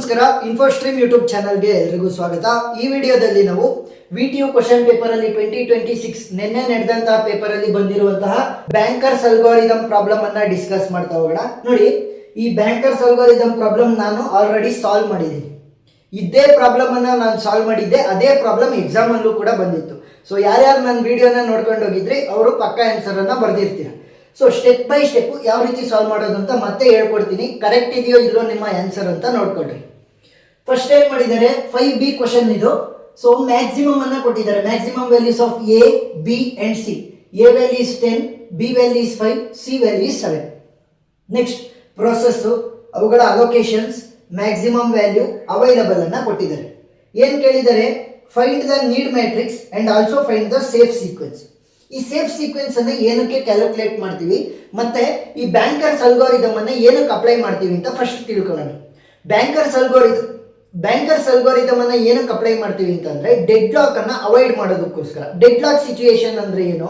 ನಮಸ್ಕಾರ. ಇನ್ಫೋಸ್ಟ್ರೀಮ್ ಯೂಟ್ಯೂಬ್ ಚಾನಲ್ಗೆ ಎಲ್ರಿಗೂ ಸ್ವಾಗತ. ಈ ವಿಡಿಯೋದಲ್ಲಿ ನಾವು VTU ಕ್ವಶನ್ ಪೇಪರ್ ಅಲ್ಲಿ 2026 ನಿನ್ನೆ ನಡೆದಂತಹ ಪೇಪರ್ ಅಲ್ಲಿ ಬಂದಿರುವಂತಹ ಬ್ಯಾಂಕರ್ಸ್ ಅಲ್ಗಾರಿದಮ್ ಪ್ರಾಬ್ಲಮ್ ಅನ್ನ ಡಿಸ್ಕಸ್ ಮಾಡ್ತಾ ಹೋಗೋಣ. ನೋಡಿ, ಈ ಬ್ಯಾಂಕರ್ಸ್ ಅಲ್ಗಾರಿದಮ್ ಪ್ರಾಬ್ಲಮ್ ನಾನು ಆಲ್ರೆಡಿ ಸಾಲ್ವ್ ಮಾಡಿದ್ದೀನಿ. ಇದೇ ಪ್ರಾಬ್ಲಮ್ ಅನ್ನ ನಾನು ಸಾಲ್ವ್ ಮಾಡಿದ್ದೆ. ಅದೇ ಪ್ರಾಬ್ಲಮ್ ಎಕ್ಸಾಮ್ ಅಲ್ಲೂ ಕೂಡ ಬಂದಿತ್ತು. ಸೊ ಯಾರ್ಯಾರು ನನ್ನ ವಿಡಿಯೋನ ನೋಡ್ಕೊಂಡು ಹೋಗಿದ್ರಿ ಅವರು ಪಕ್ಕಾ ಆನ್ಸರ್ ಅನ್ನ ಬರ್ದಿರ್ತೀರ. ಸೊ ಸ್ಟೆಪ್ ಬೈ ಸ್ಟೆಪ್ ಯಾವ ರೀತಿ ಸಾಲ್ವ್ ಮಾಡೋದು ಅಂತ ಮತ್ತೆ ಹೇಳ್ಕೊಡ್ತೀನಿ. ಕರೆಕ್ಟ್ ಇದೆಯೋ ಇಲ್ಲೋ ನಿಮ್ಮ ಆನ್ಸರ್ ಅಂತ ನೋಡ್ಕೊಳ್ರಿ. ಫಸ್ಟ್ ಏನ್ ಮಾಡಿದ್ದಾರೆ, 5B ಕ್ವಶನ್ ಇದು. ಸೊ ಮ್ಯಾಕ್ಸಿಮಮ್ ಅನ್ನ ಕೊಟ್ಟಿದ್ದಾರೆ. Maximum values of A, B and C. A value is 10, B value is 5, C value is 7. Next process, ಅವುಗಳ ಅಲೋಕೇಶನ್ಸ್, ಮ್ಯಾಕ್ಸಿಮಮ್ ವ್ಯಾಲ್ಯೂ, ಅವೈಲಬಲ್ ಅನ್ನ ಕೊಟ್ಟಿದ್ದಾರೆ. ಏನ್ ಕೇಳಿದ್ದಾರೆ, find the need matrix and also find the safe sequence. ಈ safe sequence ಅನ್ನ ಏನಕ್ಕೆ calculate ಮಾಡ್ತೀವಿ ಮತ್ತೆ ಈ ಬ್ಯಾಂಕರ್ಸ್ ಅಲ್ಗಾರಿದಮ್ ಅನ್ನ ಏನಕ್ಕೆ ಅಪ್ಲೈ ಮಾಡ್ತೀವಿ ಅಂತ ಫಸ್ಟ್ ತಿಳ್ಕೊಳ್ಳೋಣ. ಬ್ಯಾಂಕರ್ಸ್ ಅಲ್ಗಾರಿದಮ್ ಅನ್ನ ಏನಕ್ಕೆ ಅಪ್ಲೈ ಮಾಡ್ತೀವಿ ಅಂತಂದ್ರೆ ಡೆಡ್ ಲಾಕ್ ಅನ್ನ ಅವಾಯ್ಡ್ ಮಾಡೋದಕ್ಕೋಸ್ಕರ. ಡೆಡ್ ಲಾಕ್ ಸಿಚುಯೇಷನ್ ಅಂದ್ರೆ ಏನು,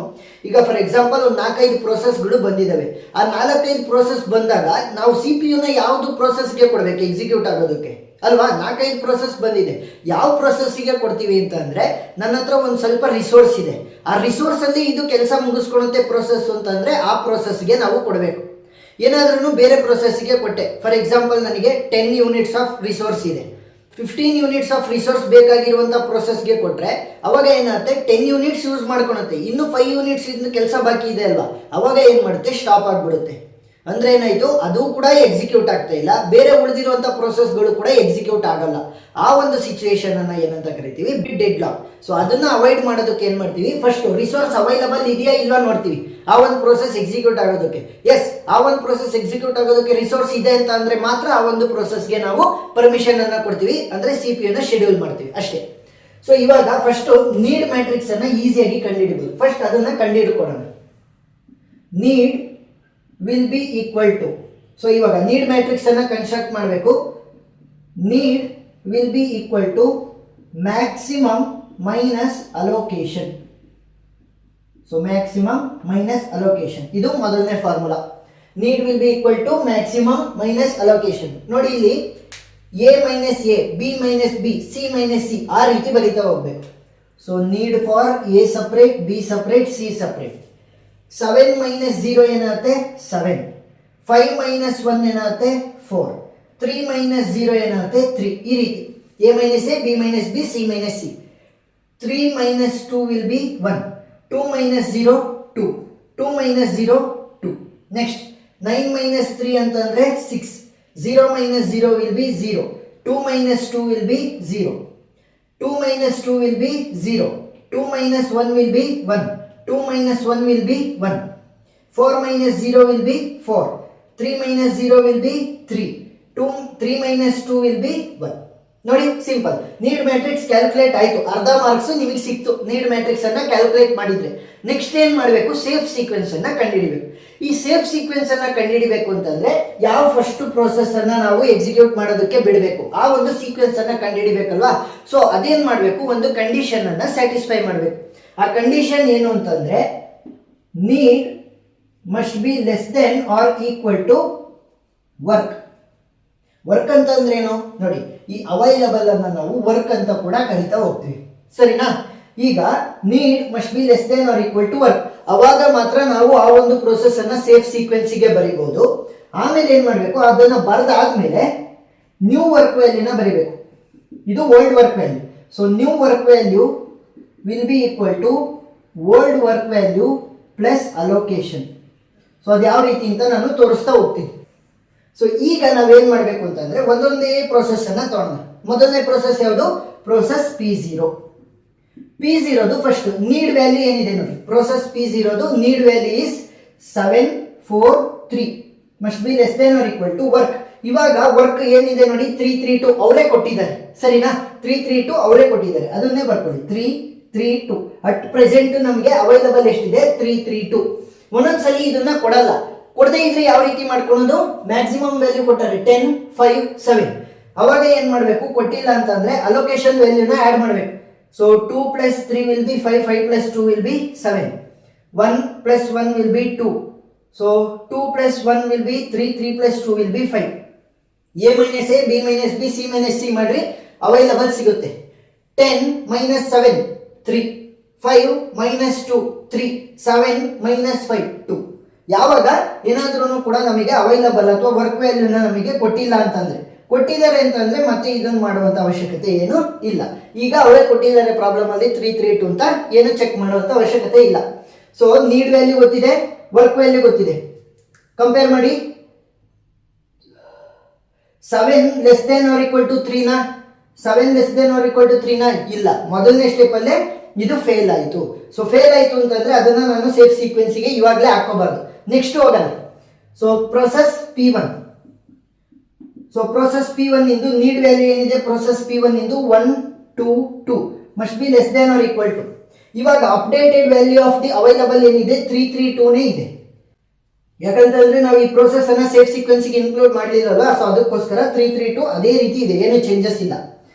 ಈಗ ಫಾರ್ ಎಕ್ಸಾಂಪಲ್ ಒಂದು 4-5 ಪ್ರೋಸೆಸ್ಗಳು ಬಂದಿದ್ದಾವೆ. ಆ 4-5 ಪ್ರೋಸೆಸ್ ಬಂದಾಗ ನಾವು CPU ನ ಯಾವುದು ಪ್ರೋಸೆಸ್ಗೆ ಕೊಡಬೇಕು ಎಕ್ಸಿಕ್ಯೂಟ್ ಆಗೋದಕ್ಕೆ ಅಲ್ವಾ? 4-5 ಪ್ರೋಸೆಸ್ ಬಂದಿದೆ. ಯಾವ ಪ್ರೋಸೆಸ್ಗೆ ಕೊಡ್ತೀವಿ ಅಂತ ಅಂದ್ರೆ ನನ್ನ ಹತ್ರ ಒಂದು ಸ್ವಲ್ಪ ರಿಸೋರ್ಸ್ ಇದೆ, ಆ ರಿಸೋರ್ಸ್ ಅಲ್ಲಿ ಇದು ಕೆಲಸ ಮುಗಿಸ್ಕೊಳುತ್ತೆ ಪ್ರೋಸೆಸ್ ಅಂತಂದ್ರೆ ಆ ಪ್ರೋಸೆಸ್ಗೆ ನಾವು ಕೊಡಬೇಕು. ಏನಾದ್ರೂ ಬೇರೆ ಪ್ರೋಸೆಸ್ಗೆ ಕೊಟ್ಟೆ, ಫಾರ್ ಎಕ್ಸಾಂಪಲ್ ನನಗೆ 10 ಯೂನಿಟ್ಸ್ ಆಫ್ ರಿಸೋರ್ಸ್ ಇದೆ, 15 ಯೂನಿಟ್ಸ್ ಆಫ್ ರಿಸೋರ್ಸ್ ಬೇಕಾಗಿರುವಂಥ ಪ್ರೋಸೆಸ್ಗೆ ಕೊಟ್ಟರೆ ಅವಾಗ ಏನಾಗುತ್ತೆ, 10 ಯೂನಿಟ್ಸ್ ಯೂಸ್ ಮಾಡ್ಕೊಳುತ್ತೆ, ಇನ್ನು 5 ಯೂನಿಟ್ಸ್ ಇನ್ನು ಕೆಲಸ ಬಾಕಿ ಇದೆ ಅಲ್ವಾ, ಅವಾಗ ಏನು ಮಾಡುತ್ತೆ, ಸ್ಟಾಪ್ ಆಗಿಬಿಡುತ್ತೆ. ಅಂದ್ರೆ ಏನಾಯ್ತು, ಅದು ಕೂಡ ಎಕ್ಸಿಕ್ಯೂಟ್ ಆಗ್ತಾ ಇಲ್ಲ, ಬೇರೆ ಉಳಿದಿರುವಂಥ ಪ್ರೋಸೆಸ್ಗಳು ಕೂಡ ಎಕ್ಸಿಕ್ಯೂಟ್ ಆಗಲ್ಲ. ಆ ಒಂದು ಸಿಚುವೇಶನ್ ಅನ್ನ ಏನಂತ ಕರಿತೀವಿ, ಡೆಡ್ ಲಾಕ್. ಸೊ ಅದನ್ನ ಅವಾಯ್ಡ್ ಮಾಡೋದಕ್ಕೆ ಏನ್ ಮಾಡ್ತೀವಿ, ಫಸ್ಟ್ ರಿಸೋರ್ಸ್ ಅವೈಲಬಲ್ ಇದೆಯಾ ಇಲ್ವಾ ನೋಡ್ತೀವಿ. ಆ ಒಂದು ಪ್ರೋಸೆಸ್ ಎಕ್ಸಿಕ್ಯೂಟ್ ಆಗೋದಕ್ಕೆ, ಎಸ್ ಆ ಒಂದು ಪ್ರೋಸೆಸ್ ಎಕ್ಸಿಕ್ಯೂಟ್ ಆಗೋದಕ್ಕೆ ರಿಸೋರ್ಸ್ ಇದೆ ಅಂತ ಅಂದ್ರೆ ಮಾತ್ರ ಆ ಒಂದು ಪ್ರೋಸೆಸ್ಗೆ ನಾವು ಪರ್ಮಿಷನ್ ಅನ್ನ ಕೊಡ್ತೀವಿ, ಅಂದ್ರೆ CPU ನ ಶೆಡ್ಯೂಲ್ ಮಾಡ್ತೀವಿ ಅಷ್ಟೇ. ಸೊ ಇವಾಗ ಫಸ್ಟ್ ನೀಡ್ ಮ್ಯಾಟ್ರಿಕ್ಸ್ ಅನ್ನ ಈಸಿಯಾಗಿ ಕಂಡುಹಿಡಿಬಹುದು. ಫಸ್ಟ್ ಅದನ್ನ ಕಂಡುಹಿಡ್ಕೊಳ್ಳೋಣ. Need will be equal to, so ಇವಾಗ ನೀಡ್ ಮ್ಯಾಟ್ರಿಕ್ಸ್ ಅನ್ನ ಕನ್ಸ್ಟ್ರಕ್ಟ್ ಮಾಡಬೇಕು. Need will be equal to maximum minus allocation. So maximum minus allocation, ಇದು ಮೊದಲನೇ formula. Need will be equal to maximum minus allocation. ನೋಡಿ ಇಲ್ಲಿ A minus A, B minus B, C minus C ಆ ರೀತಿ ಬರೀತಾ ಹೋಗ್ಬೇಕು. So need for A separate, B separate, C separate. 7 minus 0 ಏನಾಗುತ್ತೆ 7, 5 minus 1 ಏನಾಗುತ್ತೆ 4, 3 ಮೈನಸ್ 0 ಏನಾಗುತ್ತೆ 3. ಈ ರೀತಿ A minus A, B minus B, C minus C. 3 minus 2 will be 1, 2 minus 0 2, 2 minus 0 2. Next 9 minus 3 ಅಂತಂದ್ರೆ 6, 0 minus 0 will be 0, 2 minus 2 will be 0, 2 minus 2 will be 0, 2 minus 1 will be 1, 2 minus 1 will be 1, 4 minus 0 will be 4, 3 minus 0 will be 3, 3 minus 2 will be 1. ನೋಡಿ, simple. Need matrix calculate ಆಯಿತು, ಅರ್ಧ marks ನಿಮಗೆ ಸಿಕ್ತು need matrix ಅನ್ನ calculate ಮಾಡಿದ್ರೆ. Next ಏನ್ ಮಾಡಬೇಕು, safe sequence ಅನ್ನ ಕಂಡುಹಿಡಿಬೇಕು. ಈ ಸೇಫ್ ಸೀಕ್ವೆನ್ಸ್ ಅನ್ನ ಕಂಡುಹಿಡಿಬೇಕು ಅಂತಂದ್ರೆ ಯಾವ ಫಸ್ಟ್ ಪ್ರೋಸೆಸ್ ಅನ್ನ ನಾವು ಎಕ್ಸಿಕ್ಯೂಟ್ ಮಾಡೋದಕ್ಕೆ ಬಿಡಬೇಕು, ಆ ಒಂದು ಸೀಕ್ವೆನ್ಸ್ ಅನ್ನ ಕಂಡುಹಿಡಿಬೇಕಲ್ವಾ. ಸೊ ಅದೇನ್ ಮಾಡಬೇಕು, ಒಂದು ಕಂಡೀಷನ್ ಅನ್ನ ಸ್ಯಾಟಿಸ್ಫೈ ಮಾಡಬೇಕು. ಆ ಕಂಡೀಷನ್ ಏನು ಅಂತಂದ್ರೆ need must be less than or equal to work. Work ಅಂತಂದ್ರೆ ಏನು ನೋಡಿ, ಈ ಅವೈಲಬಲ್ ಅನ್ನ ನಾವು ವರ್ಕ್ ಅಂತ ಕೂಡ ಕರಿತಾ ಹೋಗ್ತೀವಿ, ಸರಿನಾ? ಈಗ need must be less than or equal to work, ಅವಾಗ ಮಾತ್ರ ನಾವು ಆ ಒಂದು ಪ್ರೋಸೆಸ್ ಅನ್ನ ಸೇಫ್ ಸೀಕ್ವೆನ್ಸಿಗೆ ಬರೀಬಹುದು. ಆಮೇಲೆ ಏನ್ ಮಾಡಬೇಕು, ಅದನ್ನ ಬರೆದಾದ್ಮೇಲೆ ನ್ಯೂ ವರ್ಕ್ ವ್ಯಾಲ್ಯೂನ ಬರೀಬೇಕು. ಇದು old work value. So new work value will be equal to old work value plus allocation. So ಅದು ಯಾವ ರೀತಿ ಅಂತ ನಾನು ತೋರಿಸ್ತಾ ಹೋಗ್ತೀನಿ. ಸೊ ಈಗ ನಾವೇನ್ ಮಾಡಬೇಕು ಅಂತಂದ್ರೆ ಒಂದೊಂದೇ ಪ್ರೋಸೆಸ್ ಅನ್ನ ತಗೊಳ್ಳೋಣ. ಮೊದಲನೇ ಪ್ರೋಸೆಸ್ ಯಾವುದು, ಪ್ರೋಸೆಸ್ P0. P0ದು ಫಸ್ಟ್ ನೀಡ್ ವ್ಯಾಲ್ಯೂ ಏನಿದೆ ನೋಡಿ, ಪ್ರೋಸೆಸ್ P0ದು need value is 7 4 3 must be less than or equal to work. ಇವಾಗ ವರ್ಕ್ ಏನಿದೆ ನೋಡಿ 332 ಅವರೇ ಕೊಟ್ಟಿದ್ದಾರೆ, ಸರಿನಾ? 332 ಅವರೇ ಕೊಟ್ಟಿದ್ದಾರೆ, ಅದನ್ನೇ ಬರ್ಕೊಳ್ಳಿ. 332 ಅಟ್ ಪ್ರೆಸೆಂಟ್ ನಮಗೆ ಅವೈಲಬಲ್ ಎಷ್ಟಿದೆ, 332. ಒಂದೊಂದ್ಸಲಿ ಇದನ್ನ ಕೊಡಲ್ಲ, ಕೊಡದೇ ಇದ್ರೆ ಯಾವ ರೀತಿ ಮಾಡ್ಕೊಳ್ಳೋದು, ಮ್ಯಾಕ್ಸಿಮಮ್ ವ್ಯಾಲ್ಯೂ ಕೊಟ್ಟಾರೆ 10 5 7, ಅವಾಗ ಏನ್ ಮಾಡಬೇಕು, ಕೊಟ್ಟಿಲ್ಲ ಅಂತಂದ್ರೆ ಅಲೋಕೇಶನ್ ವ್ಯಾಲ್ಯೂನ ಆಡ್ ಮಾಡಬೇಕು. So 2 plus 3 will be 5, 5 plus 2 will be 7, 1 plus 1 will be 2, so 2 plus 1 will be 3, 3 plus 2 will be 5. A minus A, B minus B, C minus C ಮಾಡ್ರಿ, ಅವೈಲಬಲ್ ಸಿಗುತ್ತೆ. 10 minus 7 3, 5 minus 2 3, 7 minus 5 2. ಯಾವಾಗ ಏನಾದ್ರೂ ಕೂಡ ನಮಗೆ available ಅಥವಾ work ವ್ಯಾಲ್ಯೂನ ನಮಗೆ ಕೊಟ್ಟಿಲ್ಲ ಅಂತಂದ್ರೆ, ಕೊಟ್ಟಿದ್ದಾರೆ ಅಂತಂದ್ರೆ ಮತ್ತೆ ಇದನ್ನು ಮಾಡುವಂತ ಅವಶ್ಯಕತೆ ಏನು ಇಲ್ಲ. ಈಗ ಅವರೇ ಕೊಟ್ಟಿದ್ದಾರೆ ಪ್ರಾಬ್ಲಮ್ ಅಲ್ಲಿ 3 3 2 ಅಂತ ಏನು ಚೆಕ್ ಮಾಡುವಂತ ಅವಶ್ಯಕತೆ ಇಲ್ಲ. ಸೊ ನೀಡ್ ವ್ಯಾಲ್ಯೂ ಗೊತ್ತಿದೆ, ವರ್ಕ್ ವ್ಯಾಲ್ಯೂ ಗೊತ್ತಿದೆ, ಕಂಪೇರ್ ಮಾಡಿ. 7 less than or equal to 3 ನಾ? 7 less than or equal to 3 ನಾ? ಇಲ್ಲ. ಮೊದಲನೇ ಸ್ಟೆಪ್ ಅಲ್ಲೇ ಇದು ಫೇಲ್ ಆಯಿತು. ಸೊ ಫೇಲ್ ಆಯಿತು ಅಂತಂದ್ರೆ ಅದನ್ನ ನಾನು ಸೇಫ್ ಸೀಕ್ವೆನ್ಸ್ಗೆ ಇವಾಗಲೇ ಹಾಕೋಬಾರ್ದು. ನೆಕ್ಸ್ಟ್ ಹೋಗೋಣ. So process P1. So process P1 ಇಂದು ನೀಡ್ ವ್ಯಾಲ್ಯೂ ಏನಿದೆ, ಪ್ರೊಸೆಸ್ P1 ಇಂದು 1 2 2 must be less than or equal to. ಇವಾಗ updated value of the available ಏನಿದೆ 3 3 2 ನೇ ಇದೆ. ಯಾಕಂತಂದ್ರೆ ನಾವು ಈ ಪ್ರೋಸೆಸ್ ಅನ್ನ ಸೇಫ್ ಸೀಕ್ವೆನ್ಸ್ ಗೆ ಇನ್ಕ್ಲೂಡ್ ಮಾಡಲಿಲ್ಲಲ್ಲ, ಸೊ ಅದಕ್ಕೋಸ್ಕರ 3 3 2 ಅದೇ ರೀತಿ ಇದೆ, ಏನು ಚೇಂಜಸ್ ಇಲ್ಲ.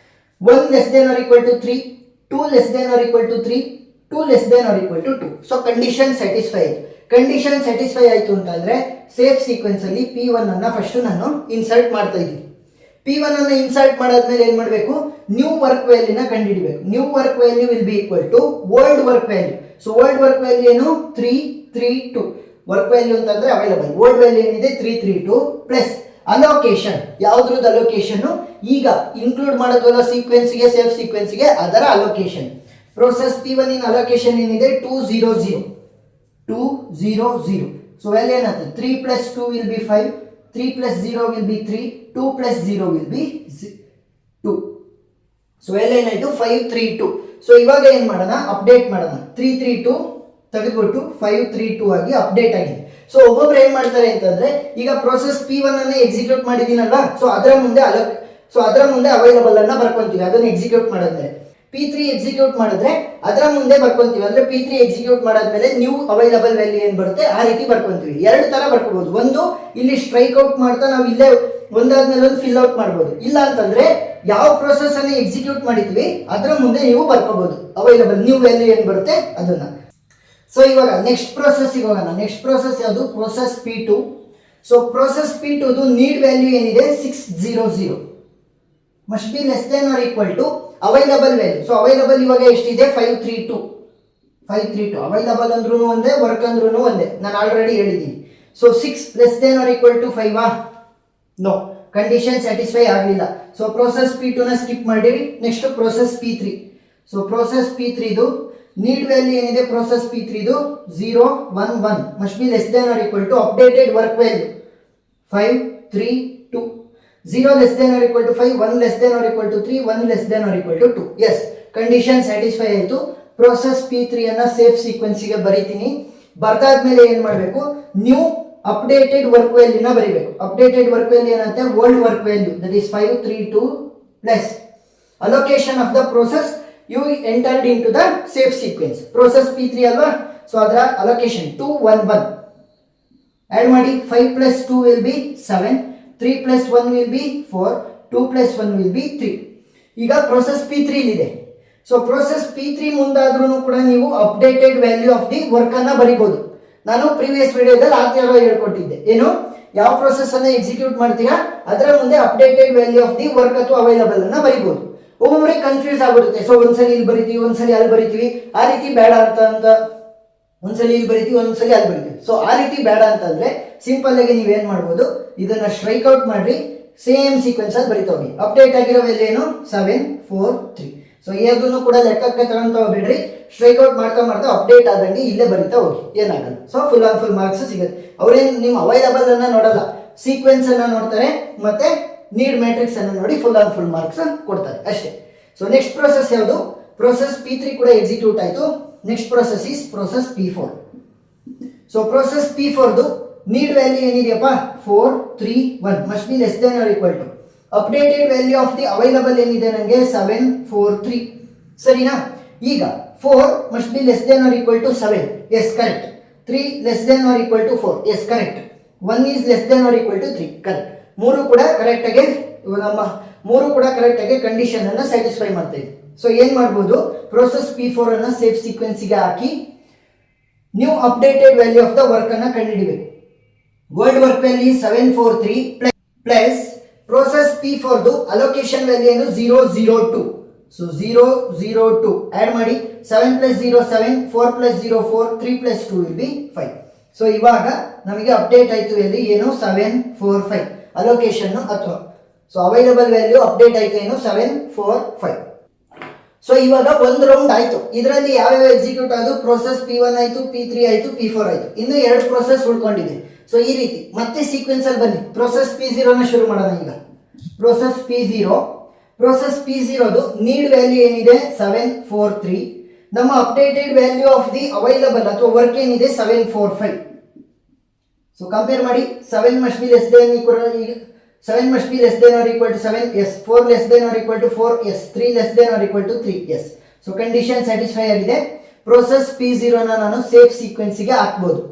1 less than or equal to 3, 2 less than or equal to 3, 2 less than or equal to 2. So condition satisfy. Condition satisfy ಆಯಿತು ಅಂತಂದ್ರೆ ಸೇಫ್ ಸೀಕ್ವೆನ್ಸ್ ಅಲ್ಲಿ P1 ಅನ್ನ ಫಸ್ಟ್ ನಾನು ಇನ್ಸರ್ಟ್ ಮಾಡ್ತಾ ಇದ್ದೀನಿ. P1 ಅನ್ನ ಇನ್ಸರ್ಟ್ ಮಾಡಾದ್ಮೇಲೆ ಏನ್ ಮಾಡಬೇಕು, ನ್ಯೂ ವರ್ಕ್ ವ್ಯಾಲ್ಯೂನ ಕಂಡುಹಿಡಿಬೇಕು. New work value will be equal to old work value. So old work value ಏನು, 3 3 2. ವರ್ಕ್ ವ್ಯಾಲ್ಯೂ ಅಂತಂದ್ರೆ ಅವೈಲಬಲ್, ಓಲ್ಡ್ ವ್ಯಾಲ್ಯೂ ಏನಿದೆ 3 3 2 ಪ್ಲಸ್ ಅಲೋಕೇಶನ್. ಯಾವ್ದ್ರದ್ದು ಅಲೋಕೇಶನ್, ಈಗ ಇನ್ಕ್ಲೂಡ್ ಮಾಡೋದಲ್ಲ ಸೀಕ್ವೆನ್ಸ್ಗೆ, ಸೇಫ್ ಸೀಕ್ವೆನ್ಸ್ಗೆ, ಅದರ ಅಲೋಕೇಶನ್. ಪ್ರೋಸೆಸ್ P1 ಇನ್ ಅಲೋಕೇಶನ್ ಏನಿದೆ 2 0 0 2 0 0. ಸೊ ವ್ಯಾಲ್ಯೂ ಏನಾಗ್ತದೆ, 3 plus 2 will be 5, 3 plus 0 will be 3, 2 plus 0 will be 2. So value ಏನಾಯ್ತು 5 3 2. ಸೊ ಇವಾಗ ಏನ್ ಮಾಡೋಣ, ಅಪ್ಡೇಟ್ ಮಾಡೋಣ. 3 3 2 ತೆಗೆದುಬಿಟ್ಟು 5 3 2 ಆಗಿ ಅಪ್ಡೇಟ್ ಆಗಿದೆ. ಸೊ ಒಬ್ಬೊಬ್ರು ಏನ್ ಮಾಡ್ತಾರೆ ಅಂತಂದ್ರೆ, ಈಗ ಪ್ರೋಸೆಸ್ P1 ಅನ್ನ ಎಕ್ಸಿಕ್ಯೂಟ್ ಮಾಡಿದೀನಲ್ವಾ, ಸೊ ಅದರ ಮುಂದೆ ಅವೈಲಬಲ್ ಅನ್ನ ಬರ್ಕೊಂತೀವಿ. ಅದನ್ನ ಎಕ್ಸಿಕ್ಯೂಟ್ ಮಾಡಿದ್ಮೇಲೆ P3 ಎಕ್ಸಿಕ್ಯೂಟ್ ಮಾಡಿದ್ರೆ ಅದರ ಮುಂದೆ ಬರ್ಕೊಂತೀವಿ. ಅಂದ್ರೆ P3 ಎಕ್ಸಿಕ್ಯೂಟ್ ಮಾಡಾದ್ಮೇಲೆ ನ್ಯೂ ಅವೈಲಬಲ್ ವ್ಯಾಲ್ಯೂ ಏನ್ ಬರುತ್ತೆ ಆ ರೀತಿ ಬರ್ಕೊಂತೀವಿ. ಎರಡು ತರ ಬರ್ಕೋಬಹುದು. ಒಂದು, ಇಲ್ಲಿ ಸ್ಟ್ರೈಕ್ ಔಟ್ ಮಾಡ್ತಾ ನಾವು ಇಲ್ಲೇ ಒಂದಾದ್ಮೇಲೆ ಒಂದು ಫಿಲ್ ಔಟ್ ಮಾಡ್ಬೋದು. ಇಲ್ಲ ಅಂತಂದ್ರೆ ಯಾವ ಪ್ರೋಸೆಸ್ ಅನ್ನು ಎಕ್ಸಿಕ್ಯೂಟ್ ಮಾಡಿದ್ವಿ ಅದರ ಮುಂದೆ ನೀವು ಬರ್ಕೋಬಹುದು ಅವೈಲಬಲ್ ನ್ಯೂ ವ್ಯಾಲ್ಯೂ ಏನ್ ಬರುತ್ತೆ ಅದನ್ನ. ಸೊ ಇವಾಗ ನೆಕ್ಸ್ಟ್ ಪ್ರೋಸೆಸ್ ಹೋಗೋಣ. ನೆಕ್ಸ್ಟ್ ಪ್ರೋಸೆಸ್ ಯಾವುದು, process P2. So process P2 need value ಏನಿದೆ 6 0 0 must be less than or equal to available value. So available ಇವಾಗ ಎಷ್ಟಿದೆ 5 3 2 5 3 2. ಅವೈಲಬಲ್ ಅಂದ್ರೂ ಒಂದೇ, ವರ್ಕ್ ಅಂದ್ರೂ ಒಂದೇ, ನಾನು ಆಲ್ರೆಡಿ ಹೇಳಿದ್ದೀನಿ. So 6 less than or equal to 5 no, condition satisfy ಆಗಲಿಲ್ಲ. ಸೊ ಪ್ರೋಸೆಸ್ P2 ನ ಸ್ಕಿಪ್ ಮಾಡಿರಿ. Next process P3. So process P3 need value ಏನಿದೆ process P3 0 1 1 must be less than or equal to updated work value 5 3 2. 0 less than or equal to 5, 1 less than or equal to 3, 1 less than or equal to 2. S, condition satisfy ಆಯಿತು. Process P3 ಅನ್ನ safe ಸೀಕ್ವೆನ್ಸ್ಗೆ ಬರೀತೀನಿ. ಬರ್ದಾದ್ಮೇಲೆ ಏನ್ ಮಾಡಬೇಕು, new updated work ವ್ಯಾಲ್ಯೂನ ಬರೀಬೇಕು. Updated work value ಏನಂತೆ, old work value that is 5 3 2 plus allocation of the process you entered in to the safe sequence. Process P3 ಅಲ್ವಾ, so ಅದರ ಅಲೋಕೇಶನ್ 2 1 1 ಆಡ್ ಮಾಡಿ. 5 plus 2 will be 7, 3 plus 1 will be 4, 2 plus 1 will be 3. ಈಗ process P3 ಇದೆ. So process P3 ಮುಂದಾದ್ರೂ ಕೂಡ ನೀವು updated value of the work ಅನ್ನ ಬರೀಬಹುದು. ನಾನು previous ವಿಡಿಯೋದಲ್ಲಿ ಆ ತರ ಹೇಳ್ಕೊಟ್ಟಿದ್ದೆ. ಏನು, ಯಾವ ಪ್ರೋಸೆಸ್ ಅನ್ನ ಎಕ್ಸಿಕ್ಯೂಟ್ ಮಾಡ್ತೀರಾ ಅದರ ಮುಂದೆ updated value of the work ಅಥವಾ ಅವೈಲಬಲ್ ಅನ್ನ ಬರೀಬಹುದು. ಒಬ್ಬೊಬ್ಬರಿಗೆ ಕನ್ಫ್ಯೂಸ್ ಆಗ್ಬಿಡುತ್ತೆ. ಸೊ ಒಂದ್ಸಲಿ ಇಲ್ಲಿ ಬರಿತೀವಿ, ಒಂದ್ಸಲಿ ಅಲ್ಲಿ ಬರಿತೀವಿ, ಆ ರೀತಿ ಬೇಡ ಅಂತ ಒಂದ್ಸಲಿ ಇಲ್ಲಿ ಬರಿತೀವಿ, ಒಂದ್ಸಲಿ ಅಲ್ಲಿ ಬರಿತೀವಿ. ಸೊ ಆ ರೀತಿ ಬೇಡ ಅಂತಂದ್ರೆ ಸಿಂಪಲ್ ಆಗಿ ನೀವೇನ್ ಮಾಡ್ಬೋದು, ಇದನ್ನ ಸ್ಟ್ರೈಕ್ ಔಟ್ ಮಾಡಿ ಸೇಮ್ ಸೀಕ್ವೆನ್ಸ್ ಅಲ್ಲಿ ಬರಿತಾ ಹೋಗಿ. ಅಪ್ಡೇಟ್ ಆಗಿರೋ ವ್ಯಾಲ್ಯೂ ಏನು 7 4 3. ಸೊ ಯಾವುದನ್ನು ಕೂಡ ಲೆಕ್ಕಕ್ಕೆ ತಗೊಂತ ಹೋಗ್ಬೇಡ್ರಿ, ಸ್ಟ್ರೈಕ್ ಔಟ್ ಮಾಡ್ತಾ ಮಾಡ್ತಾ ಅಪ್ಡೇಟ್ ಆದಂಗೆ ಇಲ್ಲೇ ಬರಿತಾ ಹೋಗಿ, ಏನಾಗಲ್ಲ. So full on full marks ಸಿಗುತ್ತೆ. ಅವ್ರೇನು ನಿಮ್ಮ ಅವೈಲಬಲ್ ಅನ್ನ ನೋಡಲ್ಲ, ಸೀಕ್ವೆನ್ಸ್ ಅನ್ನ ನೋಡ್ತಾರೆ ಮತ್ತೆ ನೀಡ್ ಮ್ಯಾಟ್ರಿಕ್ಸ್ ಅನ್ನು ನೋಡಿ ಫುಲ್ ಆನ್ ಫುಲ್ ಮಾರ್ಕ್ಸ್ ಕೊಡ್ತಾರೆ ಅಷ್ಟೇ. ಸೊ ನೆಕ್ಸ್ಟ್ ಪ್ರೋಸೆಸ್ ಯಾವುದು, ಪ್ರೋಸೆಸ್ P3 ಕೂಡ ಎಕ್ಸಿಕ್ಯೂಟ್ ಆಯಿತು. Next process is process P4. So process P4 need value ಏನಿದೆಯಪ್ಪ 4 3 1 must be less than or equal to updated value of the available ಏನಿದೆ ನನಗೆ 7 4 3. ಸರಿನಾ? ಈಗ 4 must be less than or equal to 7. Yes correct. 3 less than or equal to 4. Yes correct. 1 is less than or equal to 3. Correct. ಮೂರು ಕೂಡ correct ಆಗಿ condition ಅನ್ನ satisfy ಮಾಡ್ತಾ ಇದೆ. ಸೊ ಏನ್ ಮಾಡ್ಬೋದು, ಪ್ರೋಸೆಸ್ P4 ಅನ್ನ ಸೇಫ್ ಸೀಕ್ವೆನ್ಸ್ಗೆ ಹಾಕಿ new updated value of the work ಅನ್ನ ಕಂಡುಹಿಡಿಬೇಕು. Old work value 7 4 3 plus process P4 allocation value ಏನು 002. ಸೊ 002 ಆಡ್ ಮಾಡಿ 7 + 0 7, 4 + 0 4, 3 + 2 will be 5. ಸೊ ಇವಾಗ ನಮಗೆ ಅಪ್ಡೇಟ್ ಆಯ್ತು ಇಲ್ಲಿ ಏನು 745 ಅಲೋಕೇಶನ್ ಅಥವಾ ಸೊ ಅವೈಲಬಲ್ ವ್ಯಾಲ್ಯೂ ಅಪ್ಡೇಟ್ ಆಯ್ತು ಏನು 745. ಸೊ ಇವಾಗ ಒಂದು ರೌಂಡ್ ಆಯ್ತು. ಇದರಲ್ಲಿ ಯಾವ್ಯಾವ ಎಕ್ಸಿಕ್ಯೂಟ್ ಆಯ್ತು? ಪ್ರೋಸೆಸ್ P1 ಆಯ್ತು, P3 ಆಯ್ತು, P4 ಆಯ್ತು. ಇನ್ನು 2 ಪ್ರೋಸೆಸ್ ಉಳ್ಕೊಂಡಿದೆ. ಸೊ ಈ ರೀತಿ ಮತ್ತೆ ಸೀಕ್ವೆನ್ಸ್ ಅಲ್ಲಿ ಬನ್ನಿ. ಪ್ರೋಸೆಸ್ P0 ನ ಶುರು ಮಾಡೋಣ. ಈಗ ಪ್ರೋಸೆಸ್ P0 ನೀಡ್ ವ್ಯಾಲ್ಯೂ ಏನಿದೆ 743. ನಮ್ಮ updated value of the available ಅಥವಾ ವರ್ಕ್ ಏನಿದೆ 745. ಸೊ ಕಂಪೇರ್ ಮಾಡಿ. 7 must be less than or equal to 7, yes. 4 less than or equal to 4, yes. 3 less than or equal to 3, yes. So condition satisfy ಆಗಿದೆ. Process P0 ನಾನು safe sequence ಗೆ ಹಾಕಬಹುದು.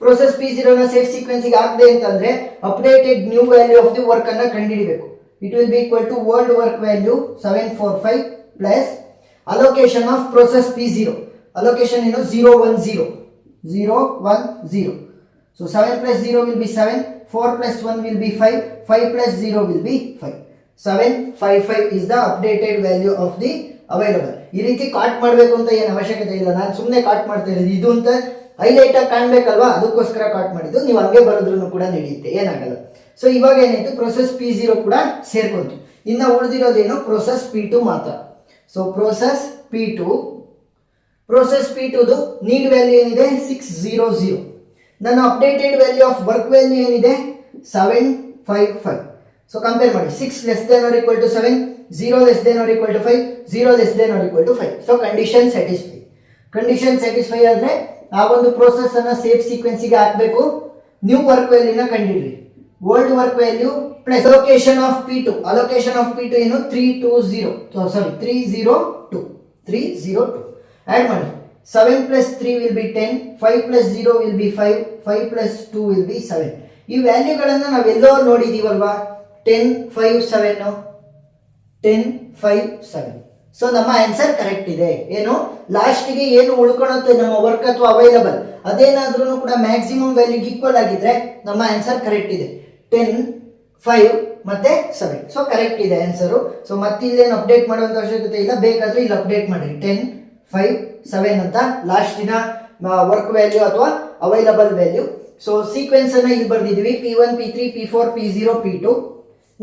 Process P0 safe sequence ಗೆ ಹಾಕದೆ ಅಂತಂದ್ರೆ updated new value of the work ಅನ್ನ ಕಂಡುಹಿಡಿಯಬೇಕು. It will be equal to world work value 745 plus allocation of process P0. Allocation ಏನು 010. So 7 + 0 will be 7, 4 + 1 will be 5, 5 + 0 will be 5. 755 is the updated value of the available. ಈ ರೀತಿ ಕಾಟ್ ಮಾಡಬೇಕು ಅಂತ ಏನು ಅವಶ್ಯಕತೆ ಇಲ್ಲ. ನಾನು ಸುಮ್ಮನೆ ಕಾಟ್ ಮಾಡ್ತಾ ಇರೋದು. ಇದು ಅಂತ ಹೈಲೈಟ್ ಆಗಿ ಕಾಣಬೇಕಲ್ವಾ, ಅದಕ್ಕೋಸ್ಕರ ಕಾಟ್ ಮಾಡಿದ್ದು. ನೀವು ಹಂಗೆ ಬರೋದ್ರೂ ಕೂಡ ನಡೆಯುತ್ತೆ, ಏನಾಗಲ್ಲ. ಸೊ ಇವಾಗ ಏನಾಯ್ತು, ಪ್ರೋಸೆಸ್ P0 ಕೂಡ ಸೇರ್ಕೊಂತು. ಇನ್ನು ಉಳಿದಿರೋದೇನು ಪ್ರೋಸೆಸ್ P2 ಮಾತ್ರ. So process P2 need value ಏನಿದೆ 600. ನನ್ನ updated value of work value ಏನಿದೆ 755. ಸೊ ಕಂಪೇರ್ ಮಾಡಿ. 6 less than or equal to 7, 0 less than or equal to 5, 0 less than or equal to 5. So condition satisfy ಆದ್ರೆ ಆ ಒಂದು process ಅನ್ನ safe sequence ಗೆ ಹಾಕಬೇಕು. ನ್ಯೂ ವರ್ಕ್ ವ್ಯಾಲ್ಯೂನ ಕಂಡುಹಿಡಿರಿ. Old work value plus allocation of P2. Allocation of P2 ಏನು 302. Add ಮಾಡಿ. 7 + 3 will be 10, 5 + 0 will be 5, 5 + 2 will be 7. ಈ ವ್ಯಾಲ್ಯೂಗಳನ್ನು ನಾವೆಲ್ಲೋ ನೋಡಿದೀವಲ್ವಾ? 10 5 7 10 5 7. ಸೊ ನಮ್ಮ ಆನ್ಸರ್ ಕರೆಕ್ಟ್ ಇದೆ. ಏನು ಲಾಸ್ಟ್ಗೆ ಏನು ಉಳ್ಕೊಳುತ್ತೆ ನಮ್ಮ ವರ್ಕ್ ಅಥವಾ ಅವೈಲಬಲ್ ಅದೇನಾದ್ರೂ ಕೂಡ ಮ್ಯಾಕ್ಸಿಮಮ್ ವ್ಯಾಲ್ಯೂಗೆ ಈಕ್ವಲ್ ಆಗಿದ್ರೆ ನಮ್ಮ ಆನ್ಸರ್ ಕರೆಕ್ಟ್ ಇದೆ. 10 5 ಮತ್ತೆ 7. ಸೊ ಕರೆಕ್ಟ್ ಇದೆ ಆನ್ಸರು. ಸೊ ಮತ್ತೆ ಇಲ್ಲೇನು ಅಪ್ಡೇಟ್ ಮಾಡುವಂತ ಅವಶ್ಯಕತೆ ಇಲ್ಲ. ಬೇಕಾದ್ರೆ ಇಲ್ಲಿ ಅಪ್ಡೇಟ್ ಮಾಡಿ 10 5 7 ಅಂತ ಲಾಸ್ಟಿನ ವರ್ಕ್ ವ್ಯಾಲ್ಯೂ ಅಥವಾ ಅವೈಲಬಲ್ ವ್ಯಾಲ್ಯೂ. ಸೊ ಸೀಕ್ವೆನ್ಸ್ ಅನ್ನ ಇಲ್ಲಿ ಬರ್ದಿದ್ವಿ. P1 P3 P4 P0 P2.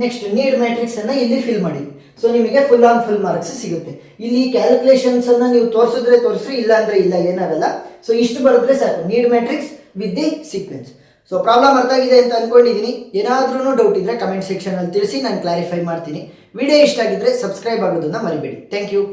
Next need matrix ಅನ್ನ ಇಲ್ಲಿ ಫಿಲ್ ಮಾಡಿದ್ವಿ. ಸೊ ನಿಮಗೆ ಫುಲ್ ಮಾರ್ಕ್ಸ್ ಸಿಗುತ್ತೆ. ಇಲ್ಲಿ ಕ್ಯಾಲ್ಕುಲೇಷನ್ಸ್ ಅನ್ನ ನೀವು ತೋರಿಸ್ರಿ, ಇಲ್ಲ ಅಂದ್ರೆ ಇಲ್ಲ, ಏನಾಗಲ್ಲ. ಸೊ ಇಷ್ಟು ಬರೆದ್ರೆ ಸಾಕು, need matrix with the sequence. So problem ಅರ್ಥ ಆಗಿದೆ ಅಂತ ಅನ್ಕೊಂಡಿದ್ದೀನಿ. ಏನಾದ್ರೂ ಡೌಟ್ ಇದ್ರೆ ಕಮೆಂಟ್ ಸೆಕ್ಷನ್ ಅಲ್ಲಿ ತಿಳಿಸಿ, ನಾನು ಕ್ಲಾರಿಫೈ ಮಾಡ್ತೀನಿ. ವಿಡಿಯೋ ಇಷ್ಟ ಆಗಿದ್ರೆ ಸಬ್ಸ್ಕ್ರೈಬ್ ಆಗೋದನ್ನ ಮರಿಬೇಡಿ. Thank you.